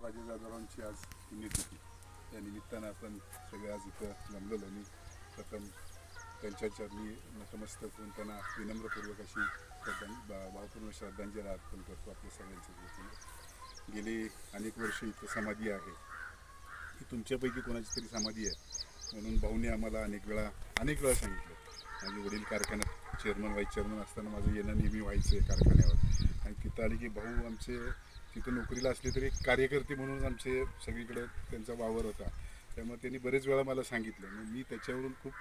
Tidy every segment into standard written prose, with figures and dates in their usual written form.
राजे जाधवरावांची आज पुण्यतिथी. त्या निमित्तानं आपण सगळे आज इथं जमलेलो आणि प्रथम त्यांच्या चरणी नतमस्तक होऊन त्यांना विनम्रपूर्वक अशी भावपूर्ण श्रद्धांजली अर्पण करतो. आपल्या सगळ्यांच्या वतीने गेली अनेक वर्ष इथं समाधी आहे, की तुमच्यापैकी कोणाची तरी समाधी आहे म्हणून भाऊने आम्हाला अनेक वेळा सांगितलं. माझे वडील कारखान्यात चेअरमन व्हाईस चेअरमन असताना माझं येणं नेहमी व्हायचं आहे कारखान्यावर, आणि तिथं आली की भाऊ आमचे तिथं नोकरीला असले तरी कार्यकर्ते म्हणून आमचे सगळीकडे त्यांचा वावर होता. त्यामुळे त्यांनी बरेच वेळा मला सांगितलं. मग मी त्याच्यावरून खूप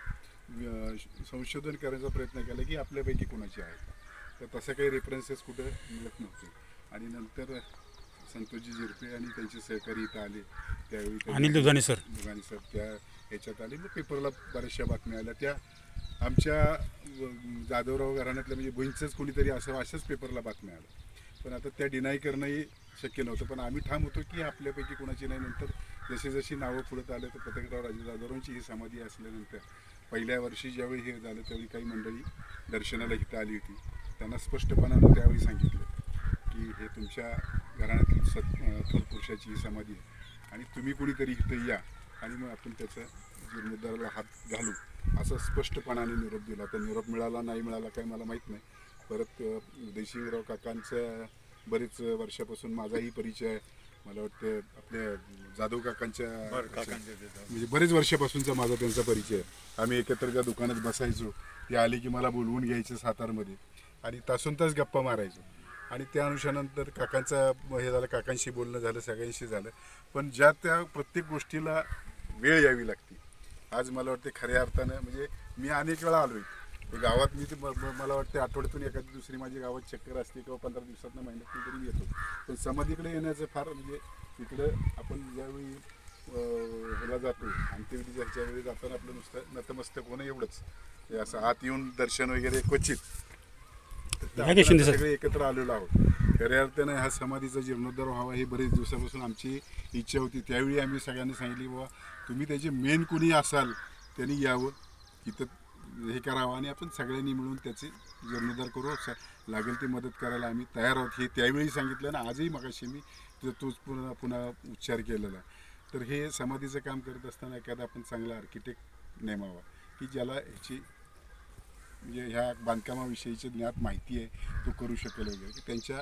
संशोधन करण्याचा प्रयत्न केला की आपल्यापैकी कोणाची आहे का, तर तसं काही रेफरन्सेस कुठं मिळत नव्हते. आणि नंतर संतोषजी झिरपे आणि त्यांचे सहकारी इथं आले, त्यावेळी अनिल दुधाणे सर त्या ह्याच्यात आले. मग पेपरला बऱ्याचशा बातम्या आल्या, त्या आमच्या जाधवराव घराण्यातल्या म्हणजे बहिणीचंच कोणीतरी अशाच पेपरला बातम्या आल्या. पण आता त्या डिनाय करणंही शक्य नव्हतं, पण आम्ही ठाम होतो की आपल्यापैकी कोणाची नाही. नंतर जशी जशी नावं पुढत आलं तर पत्रकार राजे जाधवरावांची ही समाधी असल्यानंतर पहिल्या वर्षी ज्यावेळी हे झालं त्यावेळी काही मंडळी दर्शनाला इथं आली होती. त्यांना स्पष्टपणानं त्यावेळी सांगितलं की हे तुमच्या घराण्यातील थोर पुरुषाची ही समाधी आहे आणि तुम्ही कोणीतरी इथं या आणि मग आपण त्याचं जीर्णोद्धाराला हात घालू, असं स्पष्टपणाने निरोप दिला. तर निरोप मिळाला नाही मिळाला काही मला माहीत नाही. परत उदयसिंगराव काकांचं बरेच वर्षापासून माझाही परिचय आहे. मला वाटतं आपल्या जाधव काकांच्या म्हणजे बरेच वर्षापासूनचा माझा त्यांचा परिचय आहे. आम्ही एकत्र त्या दुकानात बसायचो, ते आले की मला बोलवून घ्यायचं सातारमध्ये आणि तासून तास गप्पा मारायचो. आणि त्या अनुषयानंतर काकांचा हे झालं, काकांशी बोलणं झालं, सगळ्यांशी झालं. पण ज्या त्या प्रत्येक गोष्टीला वेळ यावी लागते. आज मला वाटते खऱ्या अर्थानं म्हणजे मी अनेक वेळा आलो आहे गावात. मी ते मला वाटते आठवड्यातून एखादी दुसरी माझी गावात चक्कर असते किंवा 15 दिवसातनं महिन्यातून तरी मी येतो. पण समाधीकडे येण्याचं फार म्हणजे इकडं आपण ज्यावेळी ह्याला जातो अंत्यविधीच्या ह्याच्यावेळी जाताना आपलं नुसतं नतमस्तक होणं एवढंच, हे असं आत येऊन दर्शन वगैरे क्वचित. सगळे एकत्र आलेलो आहोत. खऱ्या अर्थानं ह्या समाधीचा जीर्णोद्धार व्हावा ही बरेच दिवसापासून आमची इच्छा होती. त्यावेळी आम्ही सगळ्यांनी सांगितली बाबा तुम्ही त्याचे मेन कुणी असाल त्यांनी यावं इथं हे करावं आणि आपण सगळ्यांनी मिळून त्याचे जीर्णोद्धार करू, लागेल ती मदत करायला आम्ही तयार आहोत. हे त्यावेळी सांगितलं ना, आजही मगाशी मी तोच पुन्हा उच्चार केलेला. तर हे समाधीचं काम करत असताना एखादा आपण चांगला आर्किटेक्ट नेमावा की ज्याला ह्याची म्हणजे ह्या बांधकामाविषयीची ज्ञात माहिती आहे, तो करू शकेल वगैरे, की त्यांच्या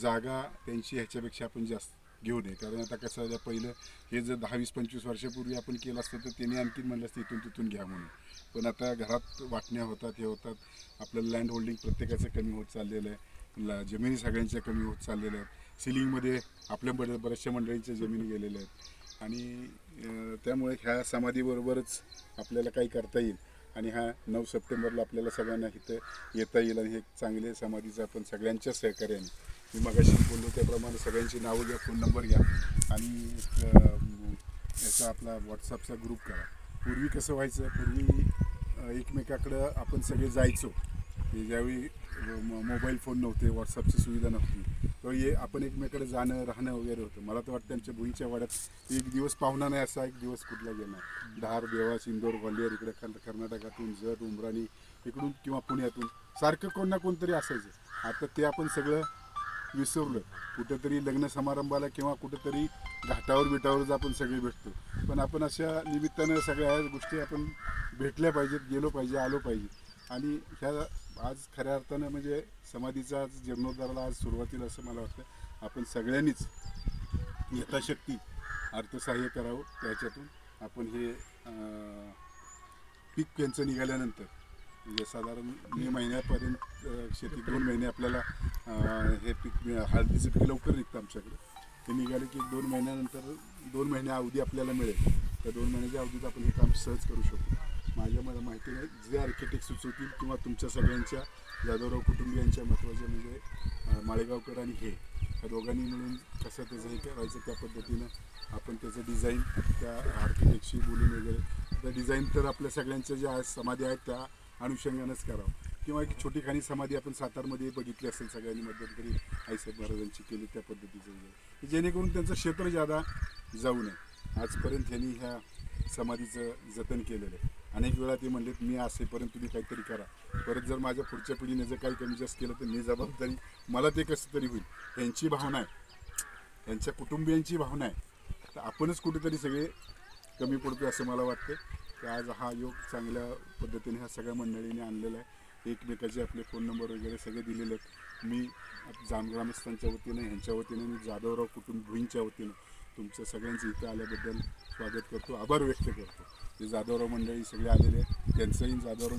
जागा त्यांची ह्याच्यापेक्षा आपण जास्त घेऊ नये. कारण आता कसं झालं, पहिलं हे जर 10-20-25 वर्षापूर्वी आपण केलं असतं तर त्यांनी आणखी म्हणलं असतं इथून तिथून घ्या म्हणून. पण आता घरात वाटण्या होतात, हे होतात, आपलं लँड होल्डिंग प्रत्येकाचं कमी होत चाललेलं आहे, जमिनी सगळ्यांच्या कमी होत चाललेल्या आहेत, सिलिंगमध्ये आपल्या बऱ्याचशा मंडळींच्या जमिनी गेलेल्या आहेत. आणि त्यामुळे ह्या समाधीबरोबरच आपल्याला काही करता येईल आणि हा 9 सप्टेंबरला आपल्याला सगळ्यांना इथं येता येईल. आणि हे चांगले समाधीचं आपण सगळ्यांच्या सहकार्याने, मी मगाशी बोललो त्याप्रमाणे सगळ्यांची नावं घ्या, फोन नंबर घ्या आणि याचा आपला व्हॉट्सअपचा ग्रुप करा. पूर्वी कसं व्हायचं, पूर्वी एकमेकाकडं आपण सगळे जायचो, ज्यावेळी मोबाईल फोन नव्हते, व्हॉट्सअपची सुविधा नव्हती, तेव्हा आपण एकमेकाकडे जाणं राहणं वगैरे होतं. मला तर वाटतं त्यांच्या भुईच्या वाड्यात एक दिवस पाहुणा नाही असा एक दिवस कुठला गेला. धार, देवास, इंदोर, ग्वाल्हेर, इकडे कर्नाटकातून जत, उमराणी इकडून किंवा पुण्यातून सारखं कोण ना कोणतरी असायचं. आता ते आपण सगळं विसरलं. कुठंतरी लग्न समारंभाला किंवा कुठंतरी घाटावर बिटावरच आपण सगळे भेटतो. पण आपण अशा निमित्तानं सगळ्या गोष्टी आपण भेटल्या पाहिजेत, गेलो पाहिजे, आलो पाहिजे. आणि ह्या आज खऱ्या अर्थानं म्हणजे समाधीचा आज जीर्णोद्धाराला आज सुरुवातीला असं मला वाटतं आपण सगळ्यांनीच यथाशक्ती अर्थसहाय्य करावं. त्याच्यातून आपण हे पीक यांचं निघाल्यानंतर म्हणजे साधारण मे महिन्यापर्यंत शेती 2 महिने आपल्याला हे पीक हळदीचं पीक लवकर निघतं आमच्याकडे. ते निघाले की 2 महिन्यानंतर 2 महिने अवधी आपल्याला मिळेल. त्या 2 महिन्याच्या अवधीत आपण हे काम सहज करू शकतो. माझ्या मला माहिती नाही, जे आर्किटेक्ट सुचवतील किंवा तुमच्या सगळ्यांच्या जाधवराव कुटुंबियांच्या महत्त्वाचे म्हणजे माळेगावकर आणि हे या दोघांनी मिळून कसं त्याचं हे करायचं त्या पद्धतीनं आपण त्याचं डिझाईन त्या आर्किटेक्टशी बोलून वगैरे, त्या डिझाईन तर आपल्या सगळ्यांच्या ज्या समाधी आहेत त्या अनुषंगानंच करावं. किंवा एक छोटी खाणी समाधी आपण सातारमध्ये बघितली असेल, सगळ्यांनी मध्यंतरी आईसाहेब महाराजांची केली त्या पद्धतीचं वगैरे, जेणेकरून त्यांचं क्षेत्र जादा जाऊ नये. आजपर्यंत त्यांनी ह्या समाधीचं जतन केलेलं आहे. अनेक वेळा ते म्हणलेत मी असेपर्यंत तुम्ही काहीतरी करा, परत जर माझ्या पुढच्या पिढीने जर काही कमी जास्त केलं तर मी जबाबदारी, मला ते कसं तरी होईल, यांची भावना आहे. यांच्या कुटुंबियांची भावना आहे, तर आपणच कुठेतरी सगळे कमी पडतो असं मला वाटतं. की आज हा योग चांगल्या पद्धतीने ह्या सगळ्या मंडळीने आणलेला आहे. एकमेकाचे आपले फोन नंबर वगैरे सगळे दिलेले आहेत. मी ग्रामस्थांच्या वतीनं, ह्यांच्या वतीनं, मी जाधवराव कुटुंबींच्या वतीनं तुमचं सगळ्यांचं इथं आल्याबद्दल स्वागत करतो, आभार व्यक्त करतो. जे जाधवराव मंडळी सगळे आलेले आहेत त्यांचंही, जाधवराव